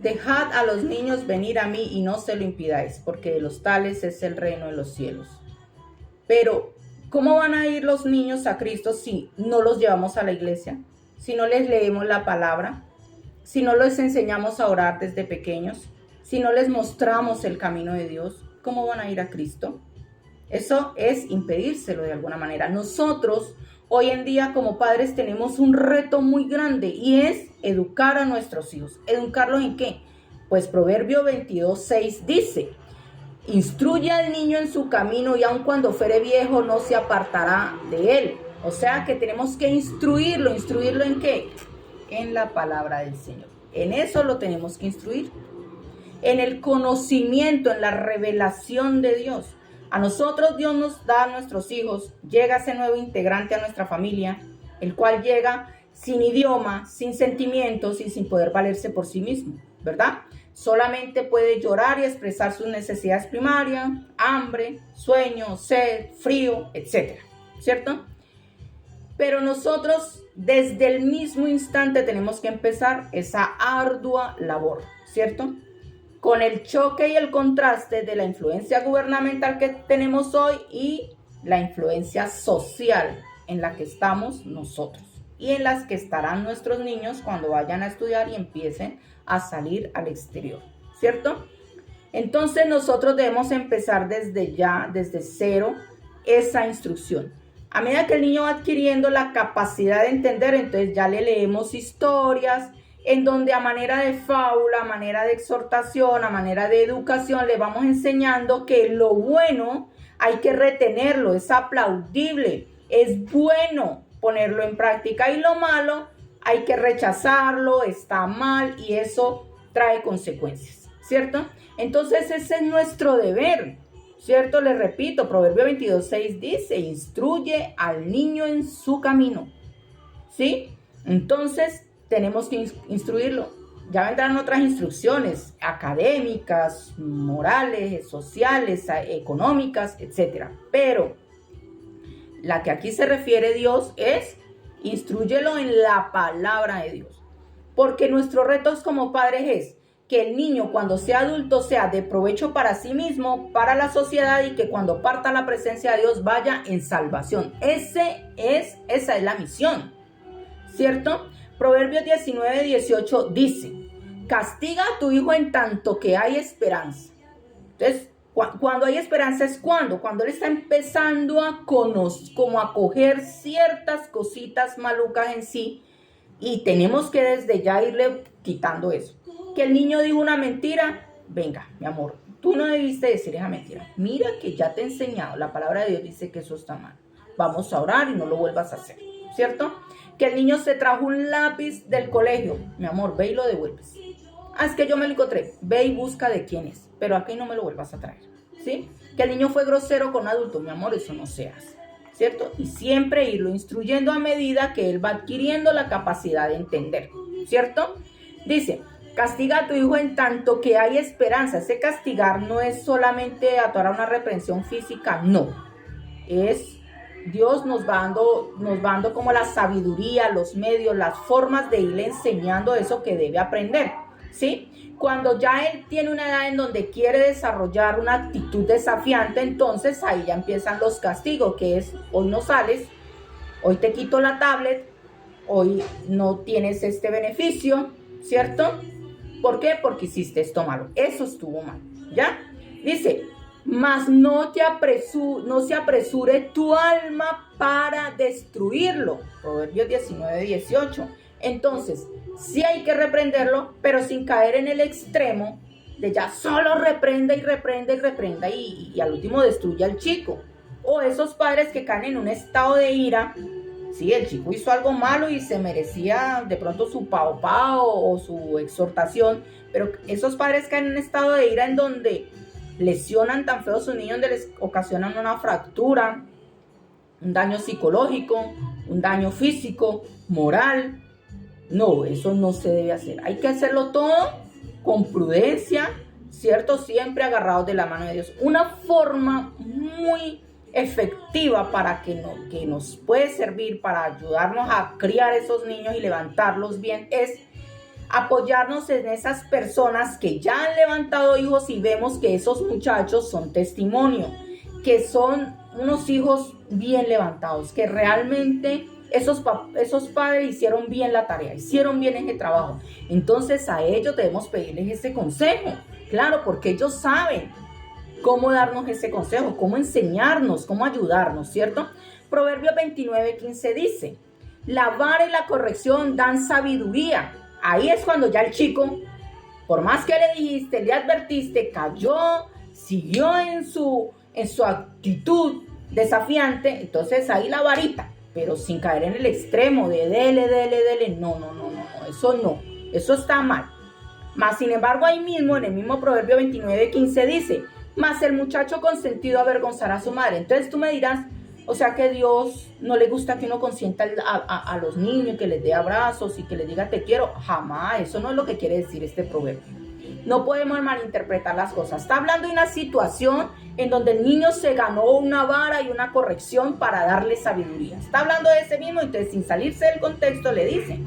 Dejad a los niños venir a mí y no se lo impidáis, porque de los tales es el reino de los cielos. Pero, ¿cómo van a ir los niños a Cristo si no los llevamos a la iglesia? Si no les leemos la palabra, si no les enseñamos a orar desde pequeños, si no les mostramos el camino de Dios, ¿cómo van a ir a Cristo? Eso es impedírselo de alguna manera. Nosotros hoy en día como padres tenemos un reto muy grande y es educar a nuestros hijos. ¿Educarlos en qué? Pues Proverbio 22:6 dice: instruye al niño en su camino y aun cuando fuere viejo no se apartará de él. O sea que tenemos que instruirlo. ¿Instruirlo en qué? En la palabra del Señor. En eso lo tenemos que instruir. En el conocimiento, en la revelación de Dios. A nosotros Dios nos da a nuestros hijos, llega ese nuevo integrante a nuestra familia, el cual llega sin idioma, sin sentimientos y sin poder valerse por sí mismo, ¿verdad? Solamente puede llorar y expresar sus necesidades primarias, hambre, sueño, sed, frío, etc. ¿Cierto? Pero nosotros desde el mismo instante tenemos que empezar esa ardua labor, ¿cierto? Con el choque y el contraste de la influencia gubernamental que tenemos hoy y la influencia social en la que estamos nosotros y en las que estarán nuestros niños cuando vayan a estudiar y empiecen a salir al exterior, ¿cierto? Entonces nosotros debemos empezar desde ya, desde cero, esa instrucción. A medida que el niño va adquiriendo la capacidad de entender, entonces ya le leemos historias, en donde a manera de fábula, a manera de exhortación, a manera de educación, le vamos enseñando que lo bueno hay que retenerlo, es aplaudible, es bueno ponerlo en práctica y lo malo hay que rechazarlo, está mal y eso trae consecuencias, ¿cierto? Entonces ese es nuestro deber, ¿cierto? Les repito, Proverbio 22:6 dice: instruye al niño en su camino, ¿sí? Entonces tenemos que instruirlo. Ya vendrán otras instrucciones académicas, morales, sociales, económicas, etc. Pero la que aquí se refiere Dios es: instrúyelo en la palabra de Dios. Porque nuestro reto como padres es que el niño cuando sea adulto sea de provecho para sí mismo, para la sociedad, y que cuando parta a la presencia de Dios vaya en salvación. Esa es la misión, ¿cierto? Proverbios 19:18 dice: castiga a tu hijo en tanto que hay esperanza. Entonces, cuando hay esperanza es cuando él está empezando a coger ciertas cositas malucas en sí, y tenemos que desde ya irle quitando eso. Que el niño dijo una mentira, venga, mi amor, tú no debiste decir esa mentira. Mira que ya te he enseñado, la palabra de Dios dice que eso está mal. Vamos a orar y no lo vuelvas a hacer, ¿cierto? Que el niño se trajo un lápiz del colegio, mi amor, ve y lo devuelves. Ah, es que yo me lo encontré, ve y busca de quién es, pero aquí no me lo vuelvas a traer, ¿sí? Que el niño fue grosero con adultos, mi amor, eso no se hace, ¿cierto? Y siempre irlo instruyendo a medida que él va adquiriendo la capacidad de entender, ¿cierto? Dice: castiga a tu hijo en tanto que hay esperanza. Ese castigar no es solamente actuar a una reprensión física, no. Es Dios nos va dando como la sabiduría, los medios, las formas de irle enseñando eso que debe aprender, ¿sí? Cuando ya él tiene una edad en donde quiere desarrollar una actitud desafiante, entonces ahí ya empiezan los castigos, que es: hoy no sales, hoy te quito la tablet, hoy no tienes este beneficio, ¿cierto? ¿Por qué? Porque hiciste esto malo, eso estuvo mal, ¿ya? Dice: mas no se apresure tu alma para destruirlo. Proverbios 19:18. Entonces, sí hay que reprenderlo, pero sin caer en el extremo de ya solo reprenda y al último destruye al chico. O esos padres que caen en un estado de ira. Sí, el chico hizo algo malo y se merecía de pronto su pao o su exhortación, pero esos padres caen en un estado de ira en donde lesionan tan feo a sus niños, donde les ocasionan una fractura, un daño psicológico, un daño físico, moral. No, eso no se debe hacer. Hay que hacerlo todo con prudencia, ¿cierto? Siempre agarrados de la mano de Dios. Una forma muy efectiva para que nos puede servir para ayudarnos a criar esos niños y levantarlos bien es apoyarnos en esas personas que ya han levantado hijos y vemos que esos muchachos son testimonio, que son unos hijos bien levantados, que realmente esos padres hicieron bien la tarea, hicieron bien ese trabajo. Entonces a ellos debemos pedirles ese consejo, claro, porque ellos saben cómo darnos ese consejo, cómo enseñarnos, cómo ayudarnos, ¿cierto? Proverbios 29:15 dice, la vara y la corrección dan sabiduría. Ahí es cuando ya el chico, por más que le dijiste, le advertiste, cayó, siguió en su actitud desafiante, entonces ahí la varita, pero sin caer en el extremo de dele, no, eso está mal. Mas sin embargo ahí mismo, en el mismo Proverbio 29:15 dice, mas el muchacho consentido avergonzará a su madre. Entonces tú me dirás, o sea que Dios no le gusta que uno consienta a los niños, que les dé abrazos y que les diga te quiero. Jamás, eso no es lo que quiere decir este proverbio. No podemos malinterpretar las cosas. Está hablando de una situación en donde el niño se ganó una vara y una corrección para darle sabiduría. Está hablando de ese mismo, entonces sin salirse del contexto le dice,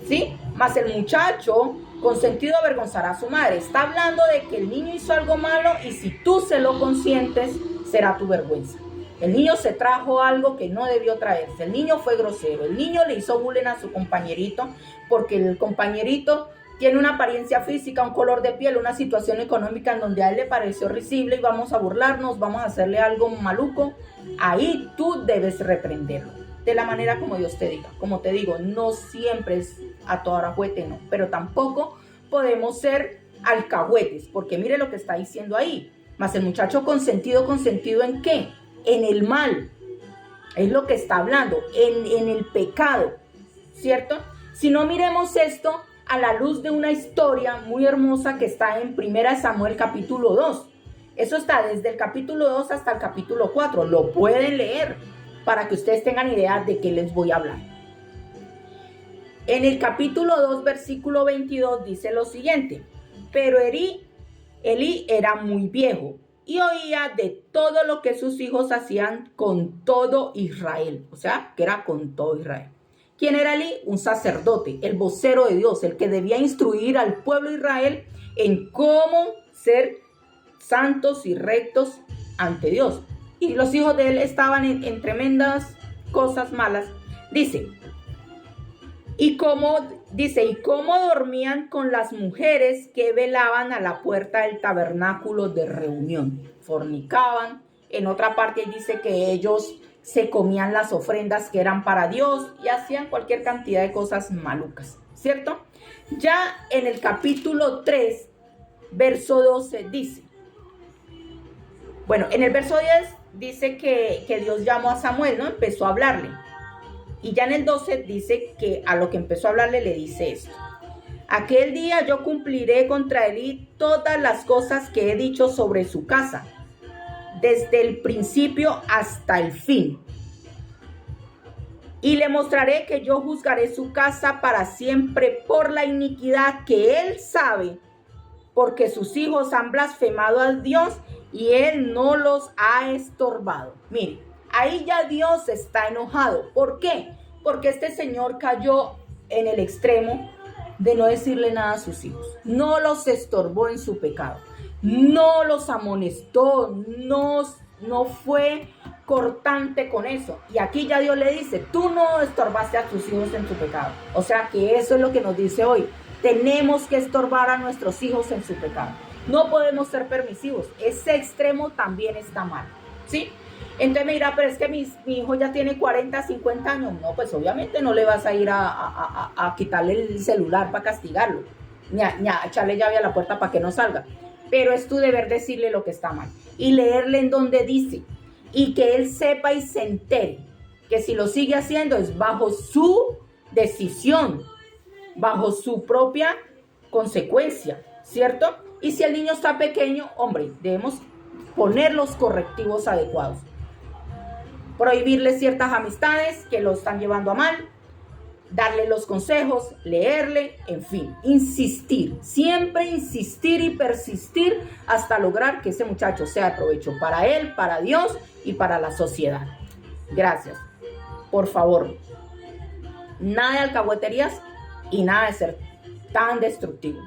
¿sí? Mas el muchacho consentido avergonzará a su madre. Está hablando de que el niño hizo algo malo y si tú se lo consientes, será tu vergüenza. El niño se trajo algo que no debió traerse. El niño fue grosero. El niño le hizo bullying a su compañerito porque el compañerito tiene una apariencia física, un color de piel, una situación económica en donde a él le pareció risible y vamos a burlarnos, vamos a hacerle algo maluco. Ahí tú debes reprenderlo de la manera como Dios te diga. Como te digo, no siempre es a toda hora juguete, no, pero tampoco podemos ser alcahuetes, porque mire lo que está diciendo ahí. Mas el muchacho ¿consentido en qué? En el mal, es lo que está hablando, en el pecado, ¿cierto? Si no, miremos esto a la luz de una historia muy hermosa que está en 1 Samuel capítulo 2. Eso está desde el capítulo 2 hasta el capítulo 4. Lo pueden leer para que ustedes tengan idea de qué les voy a hablar. En el capítulo 2, versículo 22 dice lo siguiente. Pero Elí era muy viejo y oía de todo lo que sus hijos hacían con todo Israel. O sea, que era con todo Israel. ¿Quién era Elí? Un sacerdote, el vocero de Dios, el que debía instruir al pueblo de Israel en cómo ser santos y rectos ante Dios. Y los hijos de él estaban en tremendas cosas malas. Dice, y cómo dormían con las mujeres que velaban a la puerta del tabernáculo de reunión. Fornicaban. En otra parte dice que ellos se comían las ofrendas que eran para Dios y hacían cualquier cantidad de cosas malucas, ¿cierto? Ya en el capítulo 3, verso 12 dice, bueno, en el verso 10 dice que Dios llamó a Samuel, ¿no? Empezó a hablarle. Y ya en el 12 dice que a lo que empezó a hablarle le dice esto. Aquel día yo cumpliré contra Elí todas las cosas que he dicho sobre su casa, desde el principio hasta el fin. Y le mostraré que yo juzgaré su casa para siempre por la iniquidad que él sabe, porque sus hijos han blasfemado a Dios y él no los ha estorbado. Mire, ahí ya Dios está enojado. ¿Por qué? Porque este señor cayó en el extremo de no decirle nada a sus hijos. No los estorbó en su pecado. No los amonestó. No fue cortante con eso. Y aquí ya Dios le dice, tú no estorbaste a tus hijos en su pecado. O sea que eso es lo que nos dice hoy. Tenemos que estorbar a nuestros hijos en su pecado. No podemos ser permisivos. Ese extremo también está mal, ¿sí? Entonces me dirá, pero es que mi hijo ya tiene 40, 50 años. No, pues obviamente no le vas a ir a quitarle el celular para castigarlo, ni a echarle llave a la puerta para que no salga. Pero es tu deber decirle lo que está mal y leerle en donde dice y que él sepa y se entere que si lo sigue haciendo es bajo su decisión, bajo su propia consecuencia, ¿cierto? Y si el niño está pequeño, hombre, debemos poner los correctivos adecuados. Prohibirle ciertas amistades que lo están llevando a mal, darle los consejos, leerle, en fin, insistir, siempre insistir y persistir hasta lograr que ese muchacho sea de provecho para él, para Dios y para la sociedad. Gracias. Por favor, nada de alcahueterías y nada de ser tan destructivo.